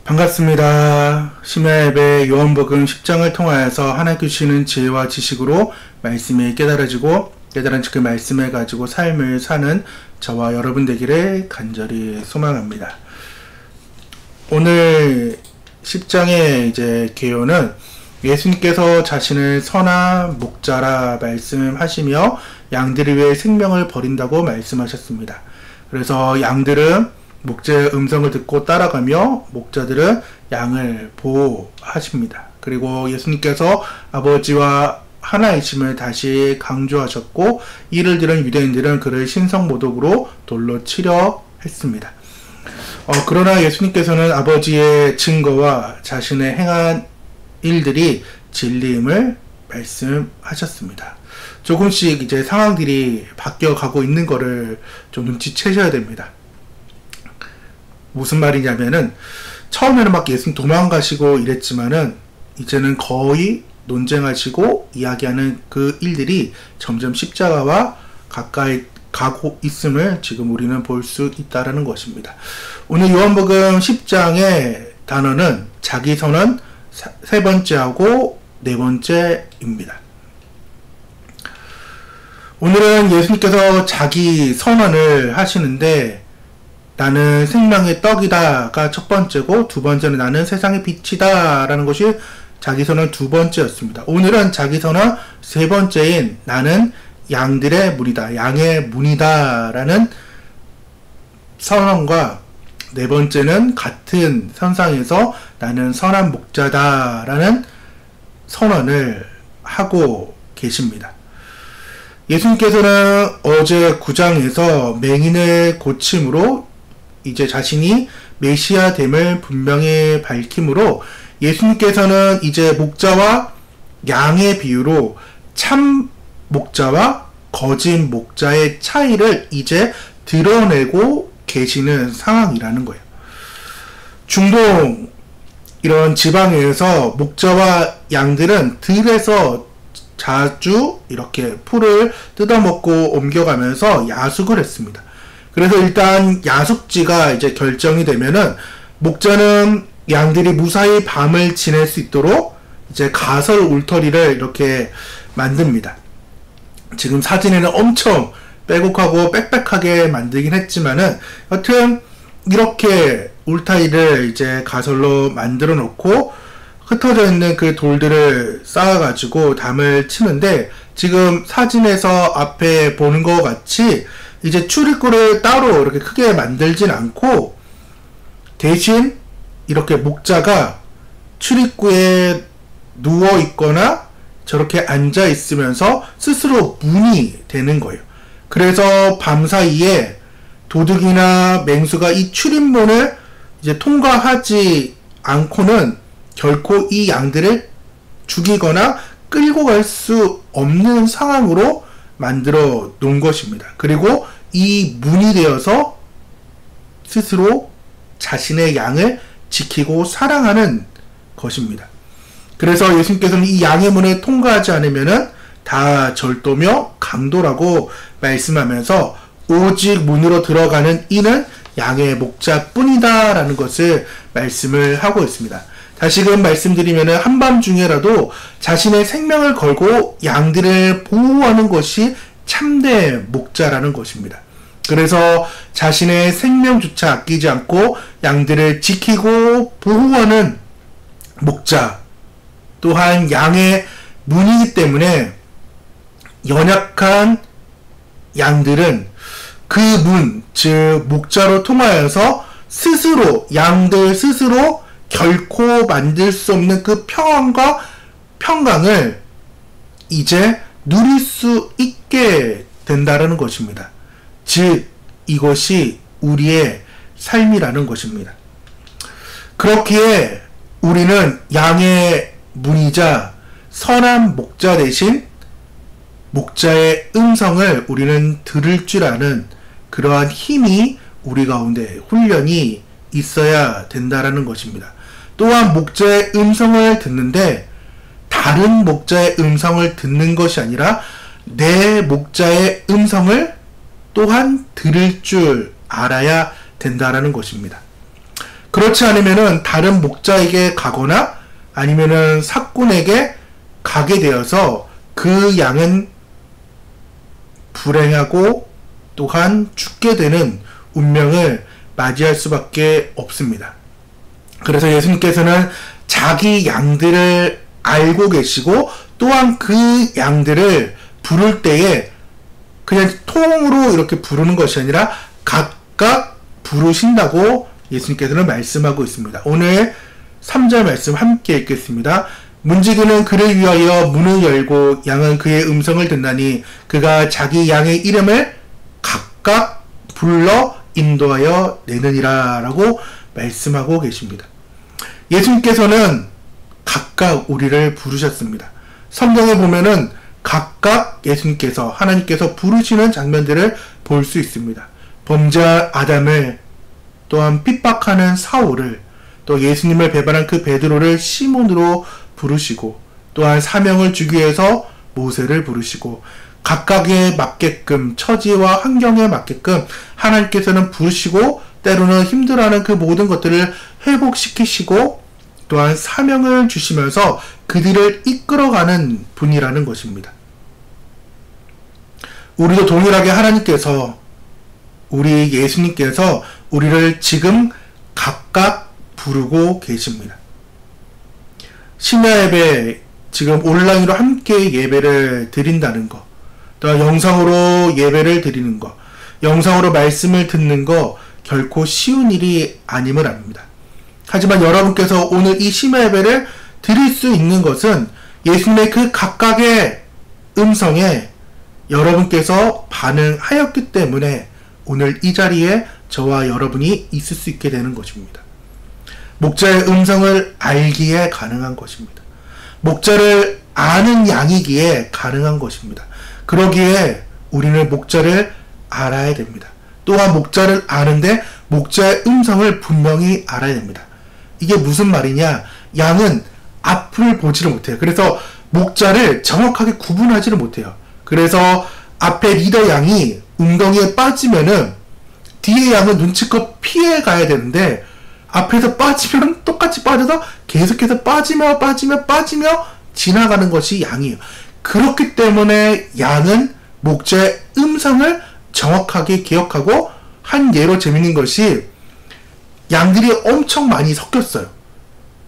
반갑습니다. 심야예배 요한복음 10장을 통하여서 하나님께 주시는 지혜와 지식으로 말씀이 깨달아지고 깨달은 그 말씀을 가지고 삶을 사는 저와 여러분 되기를 간절히 소망합니다. 오늘 10장의 이제 개요는 예수님께서 자신을 선한 목자라 말씀하시며 양들을 위해 생명을 버린다고 말씀하셨습니다. 그래서 양들은 목자의 음성을 듣고 따라가며 목자들은 양을 보호하십니다. 그리고 예수님께서 아버지와 하나이심을 다시 강조하셨고 이를 들은 유대인들은 그를 신성모독으로 돌로 치려 했습니다. 그러나 예수님께서는 아버지의 증거와 자신의 행한 일들이 진리임을 말씀하셨습니다. 조금씩 이제 상황들이 바뀌어가고 있는 거를 좀 눈치채셔야 됩니다. 무슨 말이냐면은 처음에는 막 예수님 도망가시고 이랬지만은 이제는 거의 논쟁하시고 이야기하는 그 일들이 점점 십자가와 가까이 가고 있음을 지금 우리는 볼 수 있다라는 것입니다. 오늘 요한복음 10장의 단어는 자기 선언 세 번째하고 네 번째입니다. 오늘은 예수님께서 자기 선언을 하시는데 나는 생명의 떡이다가 첫 번째고 두 번째는 나는 세상의 빛이다 라는 것이 자기선언 두 번째였습니다. 오늘은 자기선언 세 번째인 나는 양들의 문이다, 양의 문이다 라는 선언과 네 번째는 같은 선상에서 나는 선한 목자다 라는 선언을 하고 계십니다. 예수님께서는 어제 9장에서 맹인을 고침으로 이제 자신이 메시아됨을 분명히 밝힘으로 예수님께서는 이제 목자와 양의 비유로 참 목자와 거짓 목자의 차이를 이제 드러내고 계시는 상황이라는 거예요. 중동 이런 지방에서 목자와 양들은 들에서 자주 이렇게 풀을 뜯어먹고 옮겨가면서 야숙을 했습니다. 그래서 일단 야숙지가 이제 결정이 되면은 목자는 양들이 무사히 밤을 지낼 수 있도록 이제 가설 울터리를 이렇게 만듭니다. 지금 사진에는 엄청 빼곡하고 빽빽하게 만들긴 했지만은 여튼 이렇게 울타리를 이제 가설로 만들어 놓고 흩어져 있는 그 돌들을 쌓아가지고 담을 치는데 지금 사진에서 앞에 보는 것 같이 이제 출입구를 따로 이렇게 크게 만들진 않고 대신 이렇게 목자가 출입구에 누워 있거나 저렇게 앉아 있으면서 스스로 문이 되는 거예요. 그래서 밤사이에 도둑이나 맹수가 이 출입문을 이제 통과하지 않고는 결코 이 양들을 죽이거나 끌고 갈 수 없는 상황으로 만들어 놓은 것입니다. 그리고 이 문이 되어서 스스로 자신의 양을 지키고 사랑하는 것입니다. 그래서 예수님께서는 이 양의 문을 통과하지 않으면은 다 절도며 강도라고 말씀하면서 오직 문으로 들어가는 이는 양의 목자뿐이다 라는 것을 말씀을 하고 있습니다. 다시금 말씀드리면은 한밤중에라도 자신의 생명을 걸고 양들을 보호하는 것이 참대 목자라는 것입니다. 그래서 자신의 생명조차 아끼지 않고 양들을 지키고 보호하는 목자 또한 양의 문이기 때문에 연약한 양들은 그 문, 즉 목자로 통하여서 스스로 양들 스스로 결코 만들 수 없는 그 평안과 평강을 이제 누릴 수 있게 된다는 것입니다. 즉 이것이 우리의 삶이라는 것입니다. 그렇기에 우리는 양의 문이자 선한 목자 대신 목자의 음성을 우리는 들을 줄 아는 그러한 힘이 우리 가운데 훈련이 있어야 된다라는 것입니다. 또한 목자의 음성을 듣는데 다른 목자의 음성을 듣는 것이 아니라 내 목자의 음성을 또한 들을 줄 알아야 된다라는 것입니다. 그렇지 않으면은 다른 목자에게 가거나 아니면은 삭군에게 가게 되어서 그 양은 불행하고 또한 죽게 되는 운명을 맞이할 수밖에 없습니다. 그래서 예수님께서는 자기 양들을 알고 계시고 또한 그 양들을 부를 때에 그냥 통으로 이렇게 부르는 것이 아니라 각각 부르신다고 예수님께서는 말씀하고 있습니다. 오늘 3절 말씀 함께 읽겠습니다. 문지기는 그를 위하여 문을 열고 양은 그의 음성을 듣나니 그가 자기 양의 이름을 각각 불러 인도하여 내느니라 라고 말씀하고 계십니다. 예수님께서는 각각 우리를 부르셨습니다. 성경에 보면은 각각 예수님께서 하나님께서 부르시는 장면들을 볼 수 있습니다. 범죄한 아담을, 또한 핍박하는 사울을, 또 예수님을 배반한 그 베드로를 시몬으로 부르시고, 또한 사명을 주기 위해서 모세를 부르시고, 각각에 맞게끔 처지와 환경에 맞게끔 하나님께서는 부르시고 때로는 힘들어하는 그 모든 것들을 회복시키시고 또한 사명을 주시면서 그들을 이끌어가는 분이라는 것입니다. 우리도 동일하게 하나님께서 우리 예수님께서 우리를 지금 각각 부르고 계십니다. 심야 예배 지금 온라인으로 함께 예배를 드린다는 것, 또 영상으로 예배를 드리는 것, 영상으로 말씀을 듣는 것 결코 쉬운 일이 아님을 압니다. 하지만 여러분께서 오늘 이 심야 예배를 드릴 수 있는 것은 예수님의 그 각각의 음성에 여러분께서 반응하였기 때문에 오늘 이 자리에 저와 여러분이 있을 수 있게 되는 것입니다. 목자의 음성을 알기에 가능한 것입니다. 목자를 아는 양이기에 가능한 것입니다. 그러기에 우리는 목자를 알아야 됩니다. 또한 목자를 아는데 목자의 음성을 분명히 알아야 됩니다. 이게 무슨 말이냐? 양은 앞을 보지를 못해요. 그래서 목자를 정확하게 구분하지를 못해요. 그래서 앞에 리더 양이 웅덩이에 빠지면은 뒤에 양은 눈치껏 피해 가야 되는데 앞에서 빠지면 똑같이 빠져서 계속해서 빠지며 지나가는 것이 양이에요. 그렇기 때문에 양은 목자의 음성을 정확하게 기억하고, 한 예로 재밌는 것이 양들이 엄청 많이 섞였어요.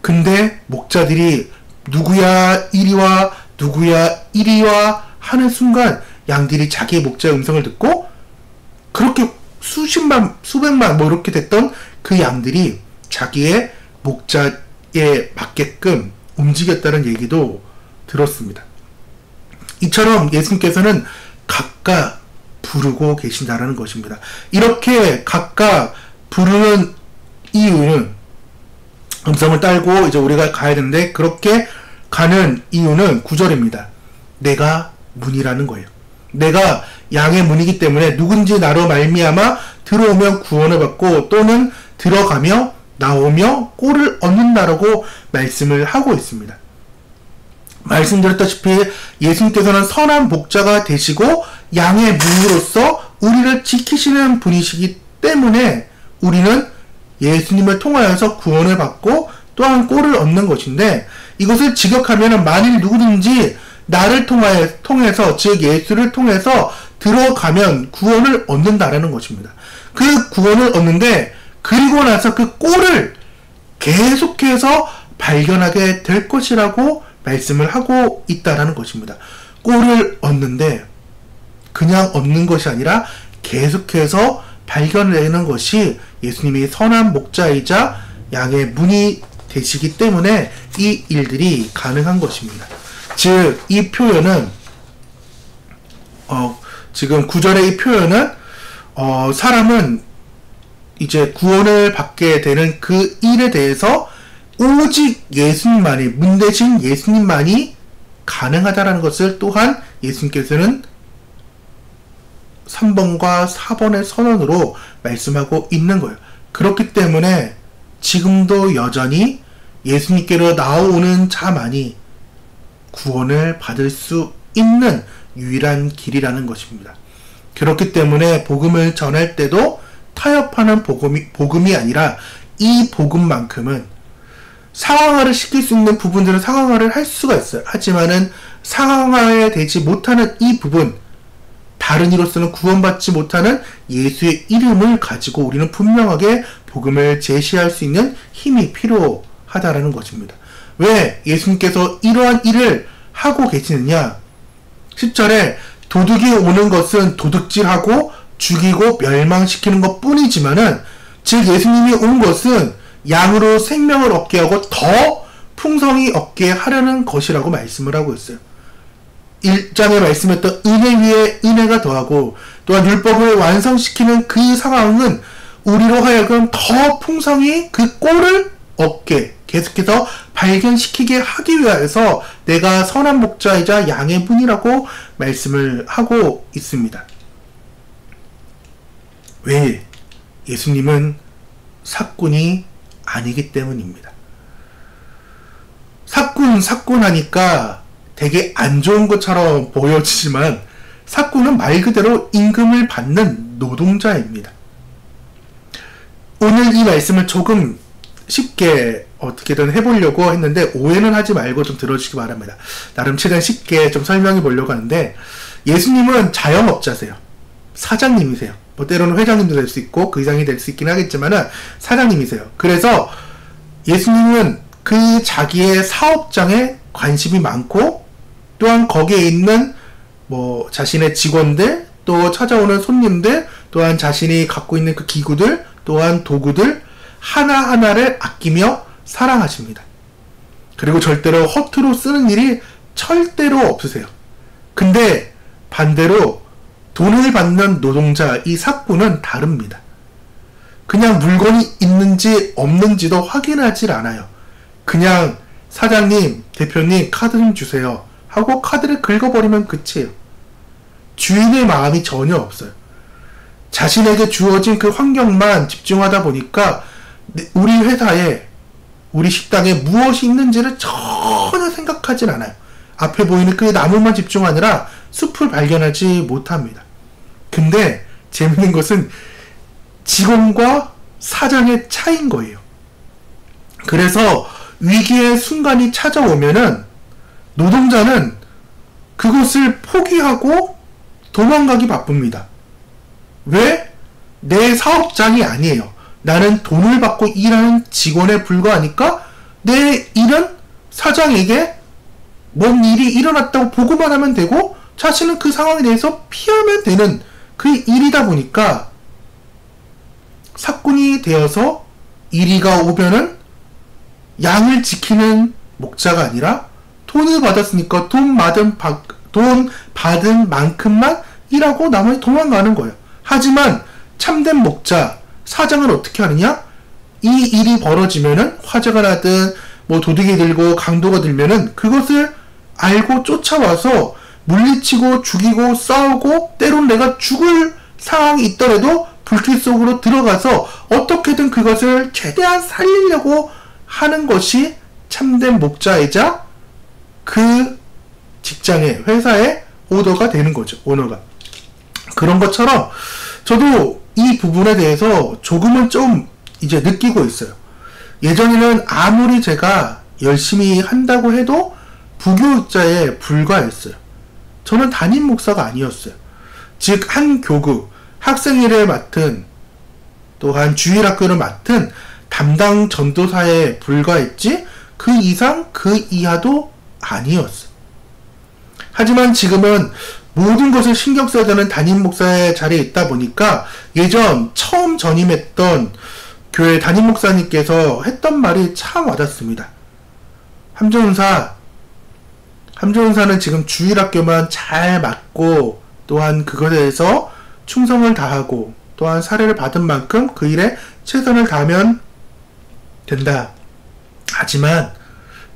근데 목자들이 누구야 이리와 누구야 이리와 하는 순간 양들이 자기의 목자의 음성을 듣고 그렇게 수십만 수백만 뭐 이렇게 됐던 그 양들이 자기의 목자에 맞게끔 움직였다는 얘기도 들었습니다. 이처럼 예수님께서는 각각 부르고 계신다라는 것입니다. 이렇게 각각 부르는 이유는 음성을 딸고 이제 우리가 가야 되는데, 그렇게 가는 이유는 9절입니다. 내가 문이라는 거예요. 내가 양의 문이기 때문에 누군지 나로 말미암아 들어오면 구원을 받고 또는 들어가며 나오며 꼴을 얻는다라고 말씀을 하고 있습니다. 말씀드렸다시피 예수님께서는 선한 목자가 되시고 양의 문으로서 우리를 지키시는 분이시기 때문에 우리는 예수님을 통하여서 구원을 받고 또한 꼴을 얻는 것인데, 이것을 직역하면 만일 누구든지 나를 통해서 즉 예수를 통해서 들어가면 구원을 얻는다라는 것입니다. 그 구원을 얻는데 그리고 나서 그 꼴을 계속해서 발견하게 될 것이라고 말씀을 하고 있다라는 것입니다. 꼴을 얻는데 그냥 얻는 것이 아니라 계속해서 발견되는 것이 예수님이 선한 목자이자 양의 문이 되시기 때문에 이 일들이 가능한 것입니다. 즉, 이 표현은 지금 9절의 이 표현은 사람은 이제 구원을 받게 되는 그 일에 대해서 오직 예수님만이, 문 대신 예수님만이 가능하다라는 것을 또한 예수님께서는 3번과 4번의 선언으로 말씀하고 있는 거예요. 그렇기 때문에 지금도 여전히 예수님께로 나오는 자만이 구원을 받을 수 있는 유일한 길이라는 것입니다. 그렇기 때문에 복음을 전할 때도 타협하는 복음이 아니라 이 복음만큼은 상황화를 시킬 수 있는 부분들은 상황화를 할 수가 있어요. 하지만은 상황화 되지 못하는 이 부분, 다른 이로서는 구원받지 못하는 예수의 이름을 가지고 우리는 분명하게 복음을 제시할 수 있는 힘이 필요하다라는 것입니다. 왜 예수님께서 이러한 일을 하고 계시느냐? 10절에 도둑이 오는 것은 도둑질하고 죽이고 멸망시키는 것 뿐이지만은, 즉 예수님이 온 것은 양으로 생명을 얻게 하고 더 풍성히 얻게 하려는 것이라고 말씀을 하고 있어요. 1장에 말씀했던 은혜 위에 은혜가 더하고, 또한 율법을 완성시키는 그 상황은 우리로 하여금 더 풍성히 그 꼴을 얻게, 계속해서 발견시키게 하기 위하여서 내가 선한 목자이자 양의 문이라고 말씀을 하고 있습니다. 왜? 예수님은 삭군이 아니기 때문입니다. 삭군 하니까 되게 안 좋은 것처럼 보여지지만, 삭군은 말 그대로 임금을 받는 노동자입니다. 오늘 이 말씀을 조금 쉽게 어떻게든 해보려고 했는데 오해는 하지 말고 좀 들어주시기 바랍니다. 나름 최대한 쉽게 좀 설명해 보려고 하는데, 예수님은 자영업자세요. 사장님이세요. 뭐 때로는 회장님도 될 수 있고 그 이상이 될 수 있긴 하겠지만은 사장님이세요. 그래서 예수님은 그 자기의 사업장에 관심이 많고, 또한 거기에 있는 뭐 자신의 직원들, 또 찾아오는 손님들, 또한 자신이 갖고 있는 그 기구들, 또한 도구들 하나하나를 아끼며 사랑하십니다. 그리고 절대로 허투루 쓰는 일이 절대로 없으세요. 근데 반대로 돈을 받는 노동자, 이 삭군은 다릅니다. 그냥 물건이 있는지 없는지도 확인하지 않아요. 그냥 사장님, 대표님 카드 좀 주세요 하고 카드를 긁어버리면 끝이에요. 주인의 마음이 전혀 없어요. 자신에게 주어진 그 환경만 집중하다 보니까 우리 회사에, 우리 식당에 무엇이 있는지를 전혀 생각하진 않아요. 앞에 보이는 그 나무만 집중하느라 숲을 발견하지 못합니다. 근데 재밌는 것은 직원과 사장의 차이인 거예요. 그래서 위기의 순간이 찾아오면은 노동자는 그것을 포기하고 도망가기 바쁩니다. 왜? 내 사업장이 아니에요. 나는 돈을 받고 일하는 직원에 불과하니까 내 일은 사장에게 뭔 일이 일어났다고 보고만 하면 되고, 자신은 그 상황에 대해서 피하면 되는 그 일이다 보니까 삭군이 되어서 이리가 오면은 양을 지키는 목자가 아니라 돈을 받았으니까 돈 받은 만큼만 일하고 나머지 도망가는 거예요. 하지만 참된 목자, 사장은 어떻게 하느냐? 이 일이 벌어지면은 화재가 나든 뭐 도둑이 들고 강도가 들면은 그것을 알고 쫓아와서 물리치고 죽이고 싸우고, 때론 내가 죽을 상황이 있더라도 불길 속으로 들어가서 어떻게든 그것을 최대한 살리려고 하는 것이 참된 목자이자 그 직장의, 회사의 오더가 되는 거죠. 오너가. 그런 것처럼 저도 이 부분에 대해서 조금은 좀 이제 느끼고 있어요. 예전에는 아무리 제가 열심히 한다고 해도 부교육자에 불과했어요. 저는 담임 목사가 아니었어요. 즉 한 교구, 학생회를 맡은, 또한 주일학교를 맡은 담당 전도사에 불과했지 그 이상 그 이하도 아니었어요. 하지만 지금은 모든 것을 신경 써야 되는 담임 목사의 자리에 있다 보니까 예전 처음 전임했던 교회 담임 목사님께서 했던 말이 참 와닿습니다. 함정은사는 지금 주일학교만 잘 맡고, 또한 그것에 대해서 충성을 다하고, 또한 사례를 받은 만큼 그 일에 최선을 다하면 된다. 하지만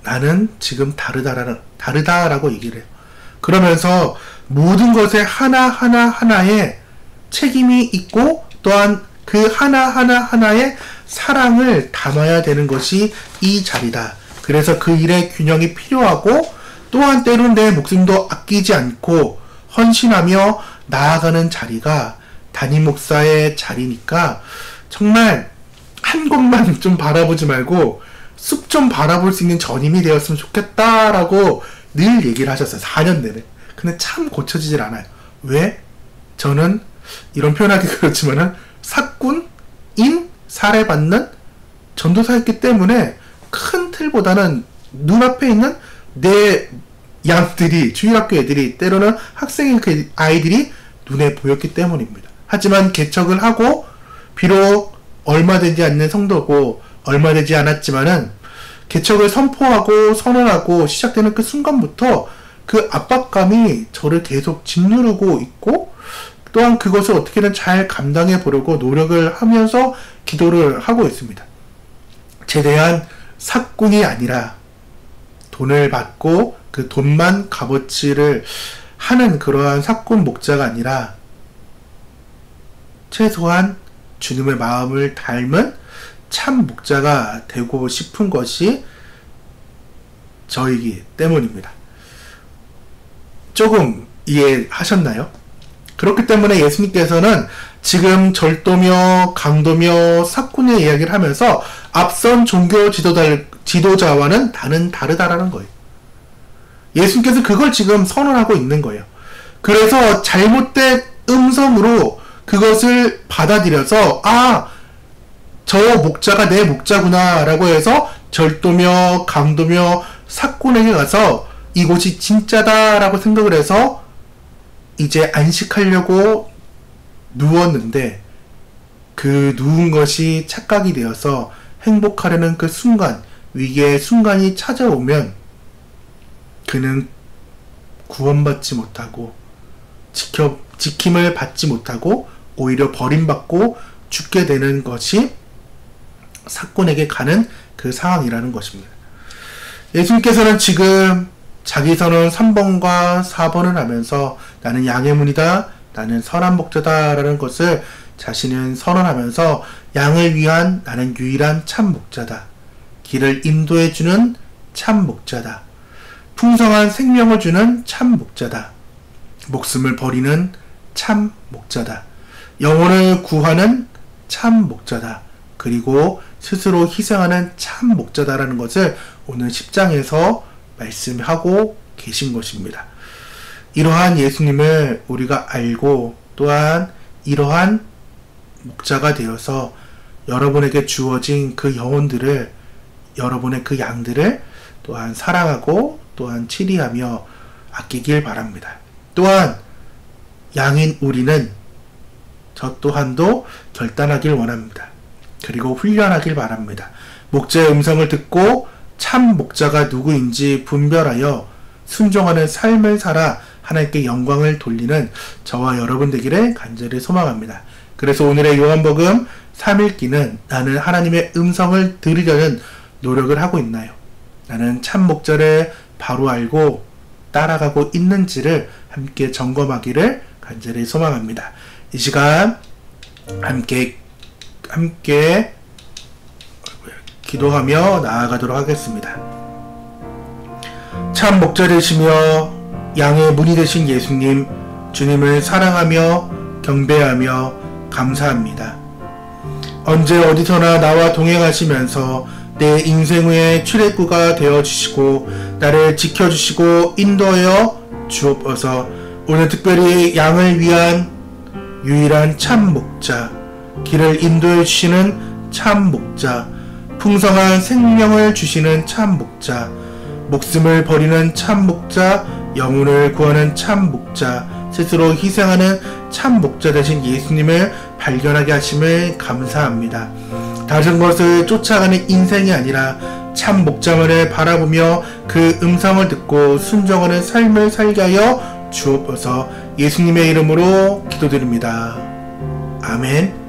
나는 지금 다르다라고 얘기를 해요. 그러면서 모든 것에 하나에 책임이 있고, 또한 그 하나에 사랑을 담아야 되는 것이 이 자리다. 그래서 그 일에 균형이 필요하고, 또한 때론 내 목숨도 아끼지 않고 헌신하며 나아가는 자리가 담임 목사의 자리니까 정말 한 곳만 좀 바라보지 말고 숲 좀 바라볼 수 있는 전임이 되었으면 좋겠다라고 늘 얘기를 하셨어요. 4년 내내. 근데 참 고쳐지질 않아요. 왜? 저는 이런 표현하기 그렇지만은 사꾼인 사례받는 전도사였기 때문에 큰 틀보다는 눈앞에 있는 내 양들이, 주일학교 애들이, 때로는 학생의 그 아이들이 눈에 보였기 때문입니다. 하지만 개척을 하고 비록 얼마 되지 않는 성도고 얼마 되지 않았지만은 개척을 선포하고 선언하고 시작되는 그 순간부터 그 압박감이 저를 계속 짓누르고 있고, 또한 그것을 어떻게든 잘 감당해 보려고 노력을 하면서 기도를 하고 있습니다. 제대한 사꾼이 아니라 돈을 받고 그 돈만 값어치를 하는 그러한 사꾼 목자가 아니라 최소한 주님의 마음을 닮은 참 목자가 되고 싶은 것이 저이기 때문입니다. 조금 이해하셨나요? 그렇기 때문에 예수님께서는 지금 절도며 강도며 사꾼의 이야기를 하면서 앞선 종교 지도자와는 다르다라는 거예요. 예수님께서 그걸 지금 선언하고 있는 거예요. 그래서 잘못된 음성으로 그것을 받아들여서 저 목자가 내 목자구나 라고 해서 절도며 강도며 사꾼에게 가서 이곳이 진짜다 라고 생각을 해서 이제 안식하려고 누웠는데, 그 누운 것이 착각이 되어서 행복하려는 그 순간, 위기의 순간이 찾아오면 그는 구원받지 못하고 지킴을 받지 못하고 오히려 버림받고 죽게 되는 것이 사꾼에게 가는 그 상황이라는 것입니다. 예수님께서는 지금 자기 선언 3번과 4번을 하면서 나는 양의 문이다, 나는 선한 목자다 라는 것을 자신은 선언하면서 양을 위한 나는 유일한 참 목자다, 길을 인도해주는 참 목자다, 풍성한 생명을 주는 참 목자다, 목숨을 버리는 참 목자다, 영혼을 구하는 참 목자다, 그리고 스스로 희생하는 참 목자다라는 것을 오늘 10장에서 말씀하고 계신 것입니다. 이러한 예수님을 우리가 알고 또한 이러한 목자가 되어서 여러분에게 주어진 그 영혼들을, 여러분의 그 양들을 또한 사랑하고 또한 치리하며 아끼길 바랍니다. 또한 양인 우리는 저 또한도 결단하길 원합니다. 그리고 훈련하길 바랍니다. 목자의 음성을 듣고 참 목자가 누구인지 분별하여 순종하는 삶을 살아 하나님께 영광을 돌리는 저와 여러분 되기를 간절히 소망합니다. 그래서 오늘의 요한복음 3읽기는 나는 하나님의 음성을 들으려는 노력을 하고 있나요? 나는 참 목자를 바로 알고 따라가고 있는지를 함께 점검하기를 간절히 소망합니다. 이 시간 함께 기도하며 나아가도록 하겠습니다. 참 목자 되시며 양의 문이 되신 예수님, 주님을 사랑하며 경배하며 감사합니다. 언제 어디서나 나와 동행하시면서 내 인생의 출애구가 되어주시고 나를 지켜주시고 인도하여 주옵소서. 오늘 특별히 양을 위한 유일한 참 목자, 길을 인도해 주시는 참 목자, 풍성한 생명을 주시는 참 목자, 목숨을 버리는 참 목자, 영혼을 구하는 참 목자, 스스로 희생하는 참 목자 되신 예수님을 발견하게 하심을 감사합니다. 다른 것을 쫓아가는 인생이 아니라 참 목자만을 바라보며 그 음성을 듣고 순종하는 삶을 살게 하여 주옵소서. 예수님의 이름으로 기도드립니다. 아멘.